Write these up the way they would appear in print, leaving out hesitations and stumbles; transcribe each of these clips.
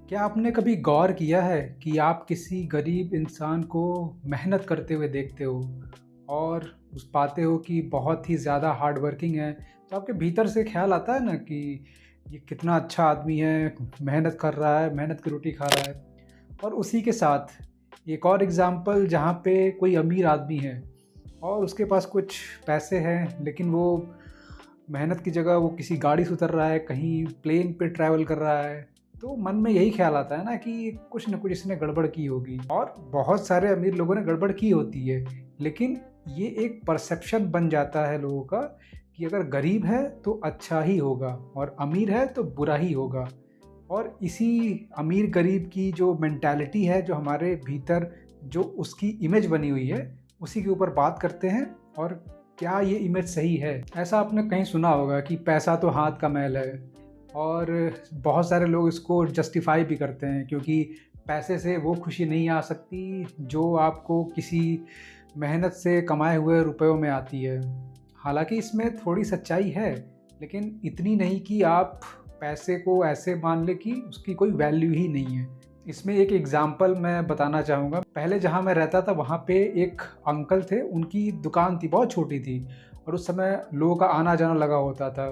क्या आपने कभी गौर किया है कि आप किसी गरीब इंसान को मेहनत करते हुए देखते हो और उस पाते हो कि बहुत ही ज़्यादा हार्ड वर्किंग है, तो आपके भीतर से ख्याल आता है ना कि ये कितना अच्छा आदमी है, मेहनत कर रहा है, मेहनत की रोटी खा रहा है। और उसी के साथ एक और एग्ज़ाम्पल जहाँ पे कोई अमीर आदमी है और उसके पास कुछ पैसे हैं, लेकिन वो मेहनत की जगह वो किसी गाड़ी से उतर रहा है, कहीं प्लेन पे ट्रैवल कर रहा है, तो मन में यही ख़्याल आता है ना कि कुछ न कुछ इसने गड़बड़ की होगी। और बहुत सारे अमीर लोगों ने गड़बड़ की होती है, लेकिन ये एक परसेप्शन बन जाता है लोगों का कि अगर गरीब है तो अच्छा ही होगा और अमीर है तो बुरा ही होगा। और इसी अमीर-गरीब की जो मेंटालिटी है, जो हमारे भीतर जो उसकी इमेज बनी हुई है, उसी के ऊपर बात करते हैं। और क्या ये इमेज सही है? ऐसा आपने कहीं सुना होगा कि पैसा तो हाथ का मैल है, और बहुत सारे लोग इसको जस्टिफ़ाई भी करते हैं क्योंकि पैसे से वो खुशी नहीं आ सकती जो आपको किसी मेहनत से कमाए हुए रुपयों में आती है। हालाँकि इसमें थोड़ी सच्चाई है, लेकिन इतनी नहीं कि आप पैसे को ऐसे मान लें कि उसकी कोई वैल्यू ही नहीं है। इसमें एक एग्ज़ाम्पल मैं बताना चाहूँगा। पहले जहाँ मैं रहता था वहाँ पे एक अंकल थे, उनकी दुकान थी, बहुत छोटी थी और उस समय लोगों का आना-जाना लगा होता था।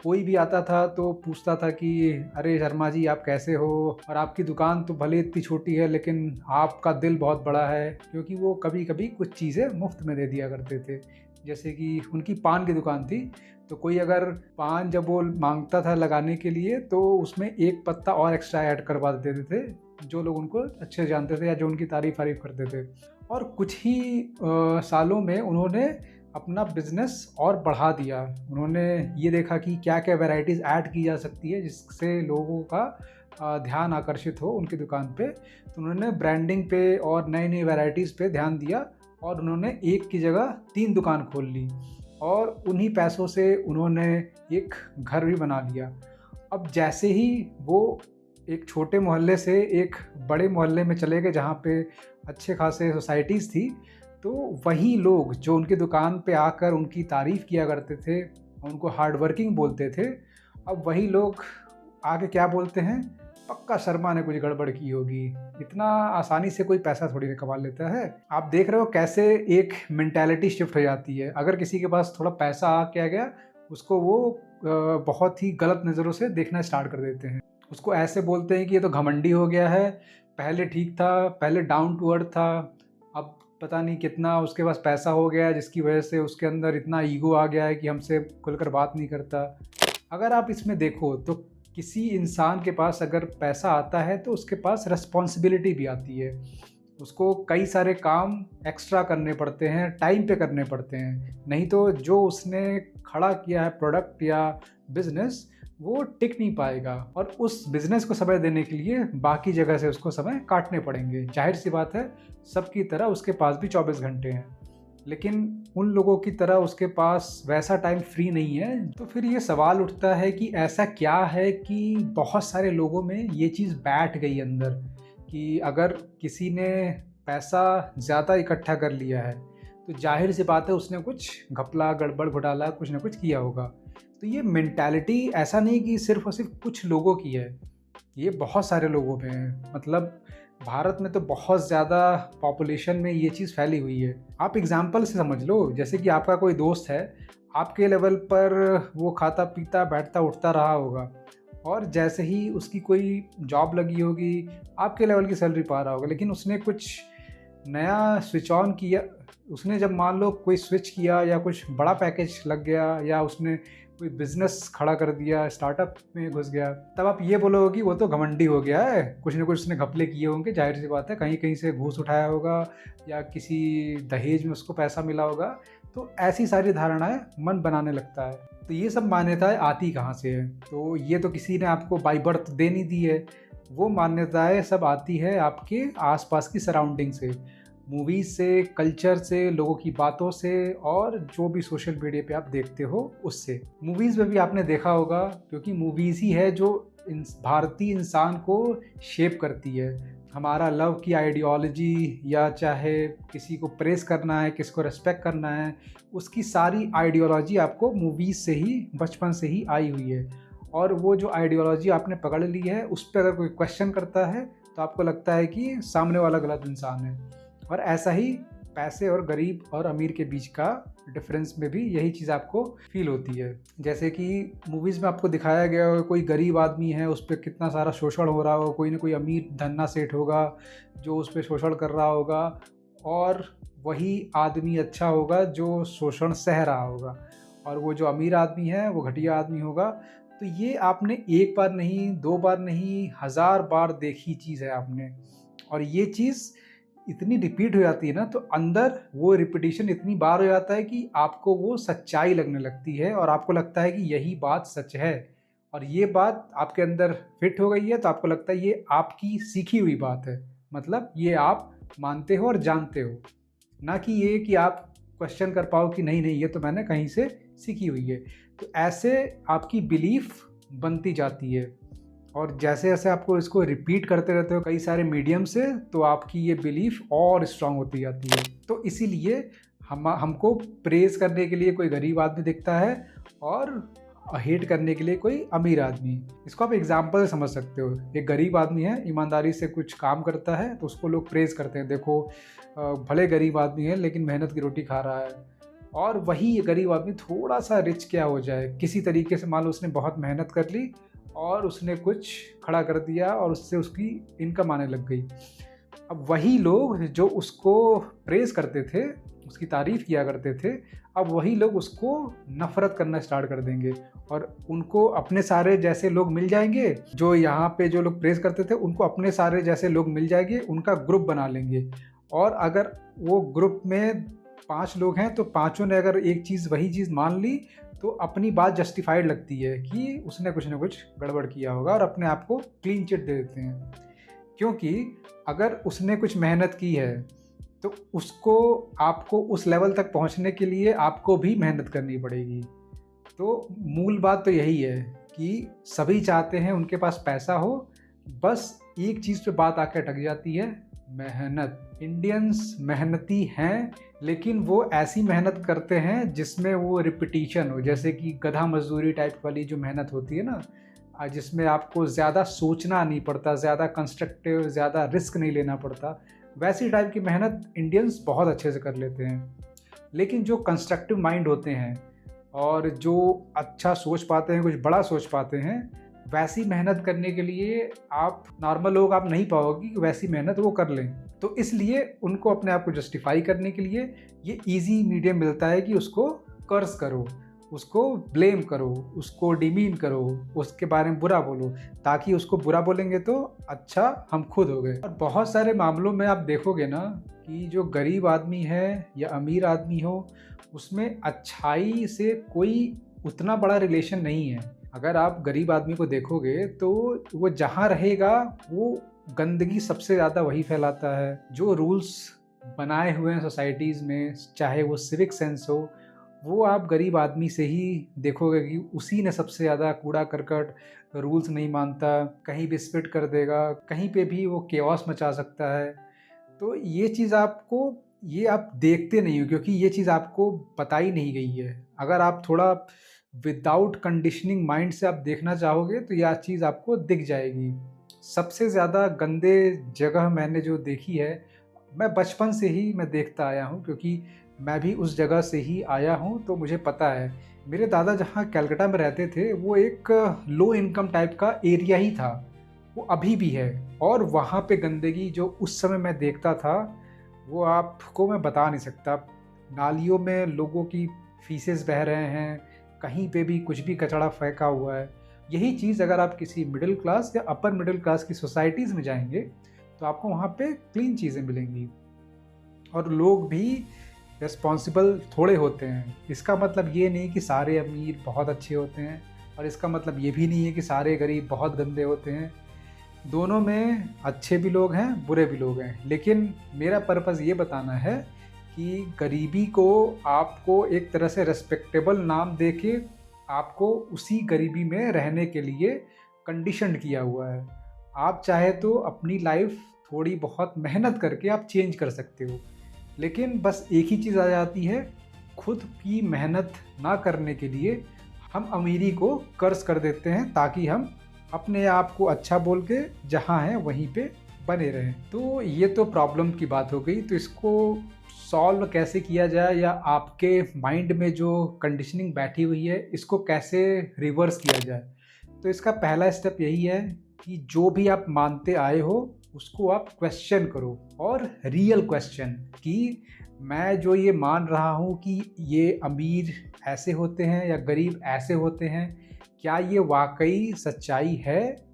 कोई भी आता था तो पूछता था कि अरे शर्मा जी, आप कैसे हो? और आपकी दुकान तो भले इतनी छोटी है लेकिन आपका दिल बहुत बड़ा है, क्योंकि वो कभी-कभी कुछ चीज़ें मुफ़्त में दे दिया करते थे। जैसे कि उनकी पान की दुकान थी, तो कोई अगर पान जब वो माँगता था लगाने के लिए तो उसमें 1 पत्ता और एक्स्ट्रा ऐड करवा देते थे, जो लोग उनको अच्छे से जानते थे या जो उनकी तारीफ़-वारीफ़ करते थे। और कुछ ही सालों में उन्होंने अपना बिज़नेस और बढ़ा दिया। उन्होंने ये देखा कि क्या-क्या वैराइटीज़ ऐड की जा सकती है जिससे लोगों का ध्यान आकर्षित हो उनकी दुकान पे। तो उन्होंने ब्रांडिंग पे और नई-नई वैराइटीज़ पे ध्यान दिया और उन्होंने एक की जगह 3 दुकान खोल ली और उन्हीं पैसों से उन्होंने एक घर भी बना लिया। अब जैसे ही वो एक छोटे मोहल्ले से एक बड़े मोहल्ले में चले गए जहाँ पे अच्छे खासे सोसाइटीज़ थी, तो वही लोग जो उनकी दुकान पे आकर उनकी तारीफ़ किया करते थे, उनको हार्ड वर्किंग बोलते थे, अब वही लोग आके क्या बोलते हैं, पक्का शर्मा ने कुछ गड़बड़ की होगी, इतना आसानी से कोई पैसा थोड़ी ना कमा लेता है। आप देख रहे हो कैसे एक मेंटालिटी शिफ्ट हो जाती है। अगर किसी के पास थोड़ा पैसा आ क्या गया, उसको वो बहुत ही गलत नज़रों से देखना स्टार्ट कर देते हैं। उसको ऐसे बोलते हैं कि ये तो घमंडी हो गया है, पहले ठीक था, पहले डाउन टू अर्थ था, अब पता नहीं कितना उसके पास पैसा हो गया है जिसकी वजह से उसके अंदर इतना ईगो आ गया है कि हमसे खुलकर बात नहीं करता। अगर आप इसमें देखो तो किसी इंसान के पास अगर पैसा आता है तो उसके पास रिस्पॉन्सिबिलिटी भी आती है। उसको कई सारे काम एक्स्ट्रा करने पड़ते हैं, टाइम पे करने पड़ते हैं। नहीं तो जो उसने खड़ा किया है प्रोडक्ट या बिज़नेस, वो टिक नहीं पाएगा और उस बिज़नेस को समय देने के लिए बाकी जगह से उसको समय काटने पड़ेंगे। ज़ाहिर-सी बात है, सबकी तरह उसके पास भी 24 घंटे हैं। लेकिन उन लोगों की तरह उसके पास वैसा टाइम फ्री नहीं है। तो फिर ये सवाल उठता है कि ऐसा क्या है कि बहुत सारे लोगों में ये चीज़ बैठ गई अंदर कि अगर किसी ने पैसा ज़्यादा इकट्ठा कर लिया है, तो ज़ाहिर-सी बात है उसने कुछ घपला, गड़बड़, घोटाला कुछ न कुछ किया होगा। तो ये मेंटालिटी ऐसा नहीं कि सिर्फ़ और सिर्फ़ कुछ लोगों की है, ये बहुत सारे लोगों में है। मतलब भारत में तो बहुत ज़्यादा पॉपुलेशन में ये चीज़ फैली हुई है। आप एग्ज़ाम्पल से समझ लो, जैसे कि आपका कोई दोस्त है, आपके लेवल पर वो खाता-पीता, बैठता-उठता रहा होगा और जैसे ही उसकी कोई जॉब लगी होगी, आपके लेवल की सैलरी पा रहा होगा, लेकिन उसने कुछ नया स्विच ऑन किया, उसने जब मान लो कोई स्विच किया या कुछ बड़ा पैकेज लग गया या उसने कोई बिज़नेस खड़ा कर दिया, स्टार्टअप में घुस गया, तब आप ये बोलोगे कि वो तो घमंडी हो गया है, कुछ न कुछ उसने घपले किए होंगे, ज़ाहिर-सी बात है, कहीं-कहीं से घूस उठाया होगा या किसी दहेज में उसको पैसा मिला होगा। तो ऐसी सारी धारणाएँ मन बनाने लगता है। तो ये सब मान्यताएँ आती कहाँ से हैं? तो ये तो किसी ने आपको बाय बर्थ दे नहीं दी है। वो मान्यताएँ सब आती है आपके आस-पास की सराउंडिंग से। मूवीज़ से, कल्चर से, लोगों की बातों से और जो भी सोशल मीडिया पे आप देखते हो उससे। मूवीज़ में भी आपने देखा होगा, क्योंकि मूवीज़ ही है जो भारतीय इंसान को शेप करती है। हमारा लव की आइडियोलॉजी या चाहे किसी को प्रेज़ करना है, किसको रिस्पेक्ट करना है, उसकी सारी आइडियोलॉजी आपको मूवीज़ से ही, बचपन से ही आई हुई है। और वो जो आइडियोलॉजी आपने पकड़ ली है उस पर अगर कोई क्वेश्चन करता है तो आपको लगता है कि सामने वाला गलत इंसान है। और ऐसा ही पैसे और गरीब और अमीर के बीच का डिफरेंस में भी यही चीज़ आपको फील होती है। जैसे कि मूवीज़ में आपको दिखाया गया होगा, कोई गरीब आदमी है उस पर कितना सारा शोषण हो रहा होगा, कोई ना कोई अमीर धन्ना सेठ होगा जो उस पर शोषण कर रहा होगा, और वही आदमी अच्छा होगा जो शोषण सह रहा होगा, और वो जो अमीर आदमी है वो घटिया आदमी होगा। तो ये आपने एक बार नहीं, दो बार नहीं, हज़ार बार देखी चीज़ है आपने। और ये चीज़ इतनी रिपीट हो जाती है ना, तो अंदर वो रिपीटिशन इतनी बार हो जाता है कि आपको वो सच्चाई लगने लगती है और आपको लगता है कि यही बात सच है। और ये बात आपके अंदर फिट हो गई है तो आपको लगता है ये आपकी सीखी हुई बात है, मतलब ये आप मानते हो और जानते हो, ना कि ये कि आप क्वेश्चन कर पाओ कि नहीं नहीं ये तो मैंने कहीं से सीखी हुई है। तो ऐसे आपकी बिलीफ बनती जाती है, और जैसे जैसे आपको इसको रिपीट करते रहते हो कई सारे मीडियम से, तो आपकी ये बिलीफ और स्ट्रांग होती जाती है। तो इसीलिए हमको प्रेज़ करने के लिए कोई गरीब आदमी दिखता है और हेट करने के लिए कोई अमीर आदमी। इसको आप एग्जाम्पल से समझ सकते हो। एक गरीब आदमी है, ईमानदारी से कुछ काम करता है तो उसको लोग प्रेज़ करते हैं, देखो भले गरीब आदमी है लेकिन मेहनत की रोटी खा रहा है। और वही गरीब आदमी थोड़ा सा रिच क्या हो जाए, किसी तरीके से मान लो उसने बहुत मेहनत कर ली और उसने कुछ खड़ा कर दिया और उससे उसकी इनकम आने लग गई। अब वही लोग जो उसको प्रेज़ करते थे, उसकी तारीफ़ किया करते थे, अब वही लोग उसको नफ़रत करना स्टार्ट कर देंगे, और उनको अपने सारे जैसे लोग मिल जाएंगे। जो यहाँ पे जो लोग प्रेज़ करते थे उनको अपने सारे जैसे लोग मिल जाएंगे, उनका ग्रुप बना लेंगे। और अगर वो ग्रुप में 5 लोग हैं तो पाँचों ने अगर एक चीज़ वही चीज़ मान ली तो अपनी बात जस्टिफाइड लगती है कि उसने कुछ ना कुछ गड़बड़ किया होगा, और अपने आप को क्लीन चिट दे देते हैं। क्योंकि अगर उसने कुछ मेहनत की है तो उसको आपको उस लेवल तक पहुंचने के लिए आपको भी मेहनत करनी पड़ेगी। तो मूल बात तो यही है कि सभी चाहते हैं उनके पास पैसा हो, बस एक चीज़ पे बात आके अटक जाती है, मेहनत। इंडियंस मेहनती हैं लेकिन वो ऐसी मेहनत करते हैं जिसमें वो रिपीटिशन हो, जैसे कि गधा मजदूरी टाइप वाली जो मेहनत होती है ना, जिसमें आपको ज़्यादा सोचना नहीं पड़ता, ज़्यादा कंस्ट्रक्टिव, ज़्यादा रिस्क नहीं लेना पड़ता, वैसी टाइप की मेहनत इंडियंस बहुत अच्छे से कर लेते हैं। लेकिन जो कंस्ट्रक्टिव माइंड होते हैं और जो अच्छा सोच पाते हैं, कुछ बड़ा सोच पाते हैं, वैसी मेहनत करने के लिए आप नॉर्मल लोग आप नहीं पाओगे कि वैसी मेहनत वो कर लें। तो इसलिए उनको अपने आप को जस्टिफाई करने के लिए ये ईजी मीडियम मिलता है कि उसको कर्स करो, उसको ब्लेम करो, उसको डिमीन करो, उसके बारे में बुरा बोलो, ताकि उसको बुरा बोलेंगे तो अच्छा हम खुद हो गए। और बहुत सारे मामलों में आप देखोगे ना कि जो गरीब आदमी है या अमीर आदमी हो, उसमें अच्छाई से कोई उतना बड़ा रिलेशन नहीं है। अगर आप गरीब आदमी को देखोगे तो वो जहाँ रहेगा वो गंदगी सबसे ज़्यादा वही फैलाता है। जो रूल्स बनाए हुए हैं सोसाइटीज़ में, चाहे वो सिविक सेंस हो, वो आप गरीब आदमी से ही देखोगे कि उसी ने सबसे ज़्यादा कूड़ा करकट, रूल्स नहीं मानता, कहीं भी स्पिट कर देगा, कहीं पे भी वो केओस मचा सकता है। तो ये चीज़ आपको, ये आप देखते नहीं हो क्योंकि ये चीज़ आपको बताई नहीं गई है। अगर आप थोड़ा विदाउट कंडीशनिंग माइंड से आप देखना चाहोगे तो यह चीज़ आपको दिख जाएगी। सबसे ज़्यादा गंदे जगह मैंने जो देखी है, मैं बचपन से ही मैं देखता आया हूँ क्योंकि मैं भी उस जगह से ही आया हूँ, तो मुझे पता है। मेरे दादा जहाँ कलकत्ता में रहते थे वो एक लो इनकम टाइप का एरिया ही था, वो अभी भी है। और वहाँ पे गंदगी जो उस समय मैं देखता था वो आपको मैं बता नहीं सकता। नालियों में लोगों की फीसेस बह रहे हैं, कहीं पे भी कुछ भी कचरा फेंका हुआ है। यही चीज़ अगर आप किसी मिडिल क्लास या अपर मिडिल क्लास की सोसाइटीज़ में जाएंगे तो आपको वहाँ पे क्लीन चीज़ें मिलेंगी, और लोग भी रिस्पॉन्सिबल थोड़े होते हैं। इसका मतलब ये नहीं कि सारे अमीर बहुत अच्छे होते हैं, और इसका मतलब ये भी नहीं है कि सारे गरीब बहुत गंदे होते हैं। दोनों में अच्छे भी लोग हैं, बुरे भी लोग हैं। लेकिन मेरा पर्पज़ ये बताना है कि गरीबी को आपको एक तरह से रेस्पेक्टेबल नाम देके आपको उसी गरीबी में रहने के लिए कंडीशन्ड किया हुआ है। आप चाहे तो अपनी लाइफ थोड़ी बहुत मेहनत करके आप चेंज कर सकते हो, लेकिन बस एक ही चीज़ आ जाती है, खुद की मेहनत ना करने के लिए हम अमीरी को कर्ज कर देते हैं ताकि हम अपने आप को अच्छा बोल के जहाँ हैं वहीं पे बने रहें। तो ये तो प्रॉब्लम की बात हो गई। तो इसको सॉल्व कैसे किया जाए, या आपके माइंड में जो कंडीशनिंग बैठी हुई है इसको कैसे रिवर्स किया जाए। तो इसका पहला स्टेप यही है कि जो भी आप मानते आए हो उसको आप क्वेश्चन करो, और रियल क्वेश्चन कि मैं जो ये मान रहा हूँ कि ये अमीर ऐसे होते हैं या गरीब ऐसे होते हैं, क्या ये वाकई सच्चाई है?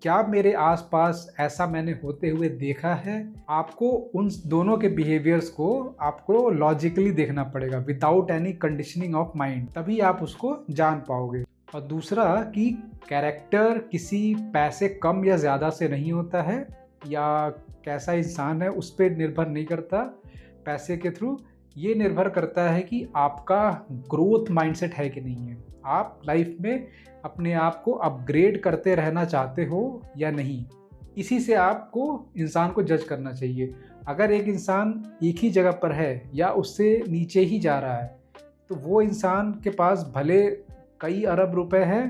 क्या मेरे आसपास ऐसा मैंने होते हुए देखा है? आपको उन दोनों के बिहेवियर्स को आपको लॉजिकली देखना पड़ेगा without any conditioning of mind, तभी आप उसको जान पाओगे। और दूसरा कि कैरेक्टर किसी पैसे कम या ज़्यादा से नहीं होता है, या कैसा इंसान है उस पर निर्भर नहीं करता पैसे के थ्रू। ये निर्भर करता है कि आपका ग्रोथ माइंडसेट है कि नहीं है। आप लाइफ में अपने आप को अपग्रेड करते रहना चाहते हो या नहीं, इसी से आपको इंसान को जज करना चाहिए। अगर एक इंसान एक ही जगह पर है या उससे नीचे ही जा रहा है, तो वो इंसान के पास भले कई अरब रुपए हैं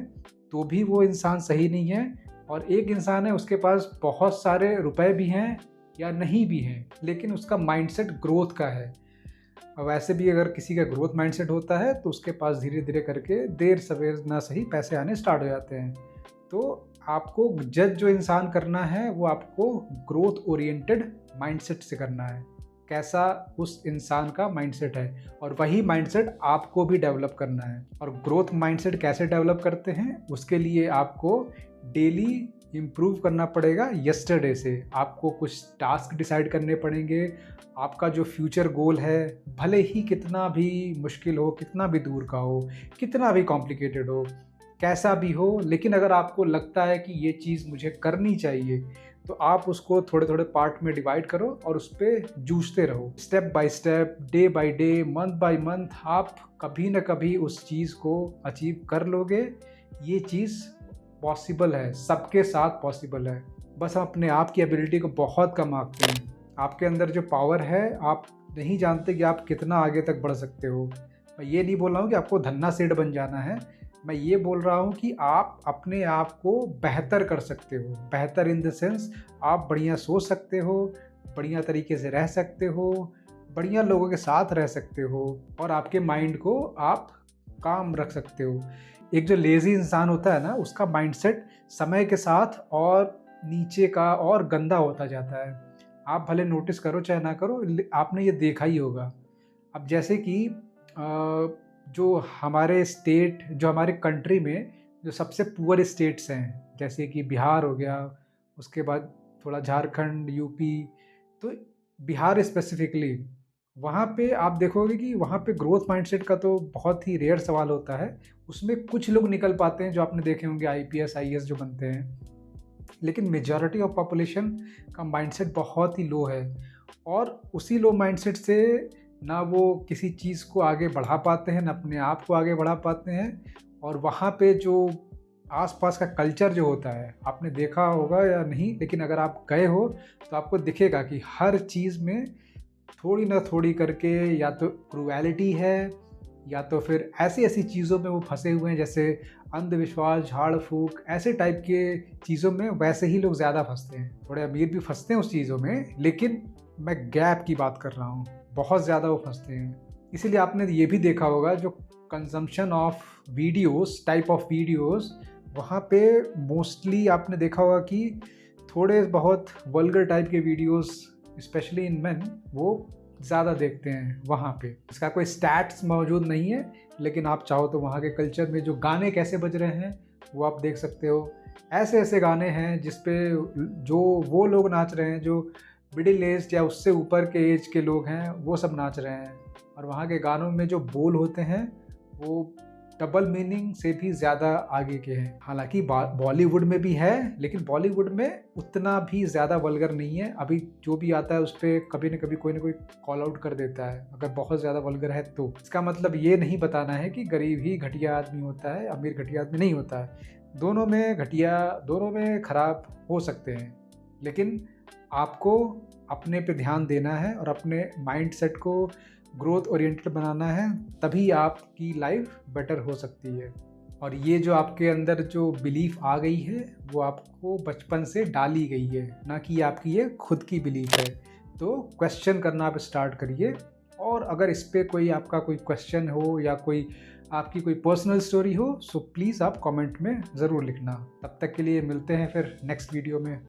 तो भी वो इंसान सही नहीं है, और एक इंसान है उसके पास बहुत सारे रुपए भी हैं या नहीं भी हैं, लेकिन उसका माइंडसेट ग्रोथ का है। वैसे भी अगर किसी का ग्रोथ माइंडसेट होता है तो उसके पास धीरे धीरे करके देर सवेर ना सही पैसे आने स्टार्ट हो जाते हैं। तो आपको जज जो इंसान करना है वो आपको ग्रोथ ओरिएंटेड माइंडसेट से करना है, कैसा उस इंसान का माइंडसेट है, और वही माइंडसेट आपको भी डेवलप करना है। और ग्रोथ माइंडसेट कैसे डेवलप करते हैं, उसके लिए आपको डेली इम्प्रूव करना पड़ेगा। यस्टरडे से आपको कुछ टास्क डिसाइड करने पड़ेंगे। आपका जो फ्यूचर गोल है, भले ही कितना भी मुश्किल हो, कितना भी दूर का हो, कितना भी कॉम्प्लिकेटेड हो, कैसा भी हो, लेकिन अगर आपको लगता है कि ये चीज़ मुझे करनी चाहिए, तो आप उसको थोड़े थोड़े पार्ट में डिवाइड करो और उस पर जूझते रहो। Step by step, day by day, month by month, आप कभी ना कभी उस चीज़ को अचीव कर लोगे। ये चीज़ पॉसिबल है, सबके साथ पॉसिबल है। बस हम अपने आप की एबिलिटी को बहुत कम आंकते हैं। आपके अंदर जो पावर है, आप नहीं जानते कि आप कितना आगे तक बढ़ सकते हो। मैं ये नहीं बोल रहा हूँ कि आपको धन्ना सेठ बन जाना है, मैं ये बोल रहा हूँ कि आप अपने आप को बेहतर कर सकते हो। बेहतर इन द सेंस, आप बढ़िया सोच सकते हो, बढ़िया तरीके से रह सकते हो, बढ़िया लोगों के साथ रह सकते हो, और आपके माइंड को आप काम रख सकते हो। एक जो लेज़ी इंसान होता है ना, उसका माइंडसेट समय के साथ और नीचे का और गंदा होता जाता है। आप भले नोटिस करो चाहे ना करो, आपने ये देखा ही होगा। अब जैसे कि जो हमारे स्टेट, जो हमारे कंट्री में जो सबसे पुअर स्टेट्स हैं, जैसे कि बिहार हो गया, उसके बाद थोड़ा झारखंड, यूपी, तो बिहार स्पेसिफिकली, वहाँ पे आप देखोगे कि वहाँ पे ग्रोथ माइंडसेट का तो बहुत ही रेयर सवाल होता है। उसमें कुछ लोग निकल पाते हैं, जो आपने देखे होंगे आईपीएस आईएएस जो बनते हैं, लेकिन मेजॉरिटी ऑफ पॉपुलेशन का माइंडसेट बहुत ही लो है। और उसी लो माइंडसेट से ना वो किसी चीज़ को आगे बढ़ा पाते हैं, ना अपने आप को आगे बढ़ा पाते हैं। और वहाँ पे जो आसपास का कल्चर जो होता है, आपने देखा होगा या नहीं, लेकिन अगर आप गए हो तो आपको दिखेगा कि हर चीज़ में थोड़ी ना थोड़ी करके या तो क्रूएलिटी है, या तो फिर ऐसी ऐसी चीज़ों में वो फंसे हुए हैं, जैसे अंधविश्वास, झाड़ फूक, ऐसे टाइप के चीज़ों में वैसे ही लोग ज़्यादा फंसते हैं। थोड़े अमीर भी फंसते हैं उस चीज़ों में, लेकिन मैं गैप की बात कर रहा हूँ, बहुत ज़्यादा वो फंसते हैं। इसीलिए आपने ये भी देखा होगा, जो consumption of videos, type of videos, वहाँ पे मोस्टली आपने देखा होगा कि थोड़े बहुत वल्गर टाइप के वीडियोस, स्पेशली इन मेन, वो ज़्यादा देखते हैं वहाँ पे। इसका कोई स्टैट्स मौजूद नहीं है, लेकिन आप चाहो तो वहाँ के कल्चर में जो गाने कैसे बज रहे हैं वो आप देख सकते हो। ऐसे ऐसे गाने हैं जिस पे जो वो लोग नाच रहे हैं जो मिडिल एज या उससे ऊपर के एज के लोग हैं, वो सब नाच रहे हैं। और वहाँ के गानों में जो बोल होते हैं वो डबल मीनिंग से भी ज़्यादा आगे के हैं। हालांकि बॉलीवुड में भी है, लेकिन बॉलीवुड में उतना भी ज़्यादा वल्गर नहीं है। अभी जो भी आता है उस पर कभी न कभी कोई ना कोई कॉल आउट कर देता है, अगर बहुत ज़्यादा वल्गर है तो। इसका मतलब ये नहीं बताना है कि गरीब ही घटिया आदमी होता है, अमीर घटिया आदमी नहीं होता है। दोनों में घटिया, दोनों में ख़राब हो सकते हैं, लेकिन आपको अपने पे ध्यान देना है और अपने माइंडसेट को ग्रोथ ओरिएंटेड बनाना है, तभी आपकी लाइफ बेटर हो सकती है। और ये जो आपके अंदर जो बिलीफ आ गई है, वो आपको बचपन से डाली गई है, ना कि आपकी ये खुद की बिलीफ है। तो क्वेश्चन करना आप स्टार्ट करिए, और अगर इस पे कोई आपका कोई क्वेश्चन हो या कोई आपकी कोई पर्सनल स्टोरी हो, सो प्लीज़ आप कमेंट में ज़रूर लिखना। तब तक के लिए मिलते हैं फिर नेक्स्ट वीडियो में।